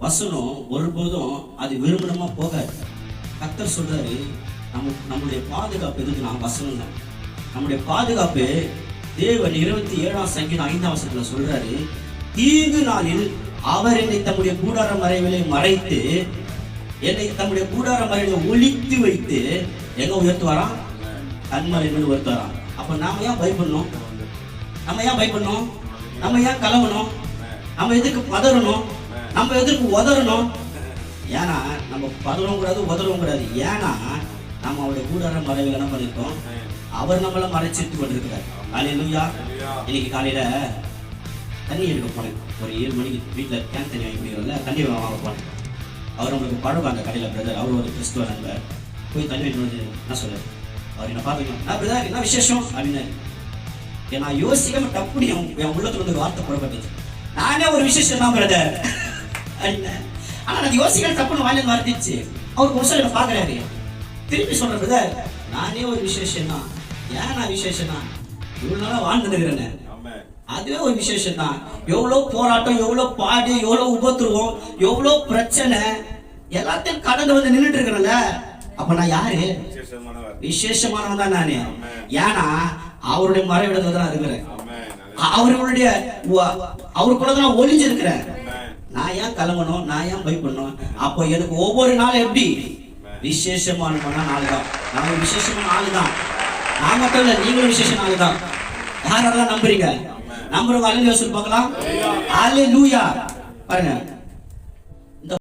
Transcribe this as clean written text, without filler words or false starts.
வசனம் ஒருபோதும் அது விரும்பணுமா போகாது. கர்த்தர் சொல்றாரு, நம்முடைய பாதுகாப்பு எதுக்கு? நான் வசனம் தான் நம்முடைய பாதுகாப்பு. தேவன் 27ஆம் சங்கீதம் 5ஆம் வசனத்துல சொல்றாரு, தீங்கு நாளில் அவர் என்னை தம்முடைய கூடார மறைவிலே மறைத்து, என்னை தம்முடைய கூடார மறைவிலே ஒளித்து வைத்து எங்க உயர்த்துவாராம்? கண்மலை மேல் உயர்த்துவாராம். அப்ப நாம ஏன் பயப்படணும்? நம்ம ஏன் பயப்படணும்? நம்ம ஏன் கலவணும்? நம்ம எதுக்கு பதறணும்? நம்ம எதுக்கு உதறணும்? ஏன்னா நம்ம பதறவும் கூடாது, உதறவும் கூடாது. ஏன்னா நம்ம அவருடைய கூடார மறைவில் என்ன பண்ணிருக்கோம்? அவர் நம்மள மறைச்சிட்டு கொண்டிருக்கிறார். அல்லேலூயா. இன்னைக்கு காலையில தண்ணி எடுக்க போனேன். ஒரு 7 மணிக்கு வீட்டில் கேன் தண்ணி வாங்கி குடிக்கிறோம்ல, தண்ணி வாங்க போனேன். அவர் நம்மளுக்கு பழகாங்க கடையில் பிரதர். அவர் ஒரு கிறிஸ்துவ நண்பர். போய் தண்ணி வைக்கணும் என்ன சொல்றாரு? அவர் என்ன பார்த்துக்கலாம், நான் பிரதர் என்ன விசேஷம் அப்படின்னாரு. நான் யோசிக்காம டப்புடி என் உள்ளத்துல வந்து வார்த்தை புறப்பட்டுச்சு, நானே ஒரு விசேஷம் தான் பிரதர் அப்படின்னேன். ஆனா நான் யோசிக்காம தப்புன்னு வாயில வந்துச்சு. அவர் ஒரு என்ன பாக்குறாரு, திருப்பி சொல்ற பிரதர் நானே ஒரு விசேஷம் தான். ஏன் நான் விசேஷம் தான்? இவ்வளவு நாளா வாழ்ந்துருக்கிறேன், அதுவே ஒரு விசேஷம் தான். எவ்வளவு போராட்டம், எவ்வளவு பாடு, எவ்வளவு உபத்திரவம், எவ்வளவு பிரச்சனை எல்லாத்தையும் கடந்து வந்து நின்றுட்டு இருக்கிறேன்ல. அப்ப நான் யாரு? விசேஷமானவன் தான் நானு. ஏன்னா அவருடைய மறைவிடத்துல தான் இருக்கிறேன். அவருக்குள்ள தான் ஒளிஞ்சிருக்கிறேன். நான் ஏன் கிளம்பணும்? நான் ஏன் பயப்படணும்? அப்போ எனக்கு ஒவ்வொரு நாள் எப்படி விசேஷமான நாள் தான். நான் விசேஷமான ஆள் தான். நான் மட்டும் இல்ல, நீங்களும் விசேஷ நாள் தான். யாரெல்லாம் நம்புறீங்க? நம்புறவங்க அல்லேலூயா சொல்லி பார்க்கலாம். அல்லேலூயா பாருங்க.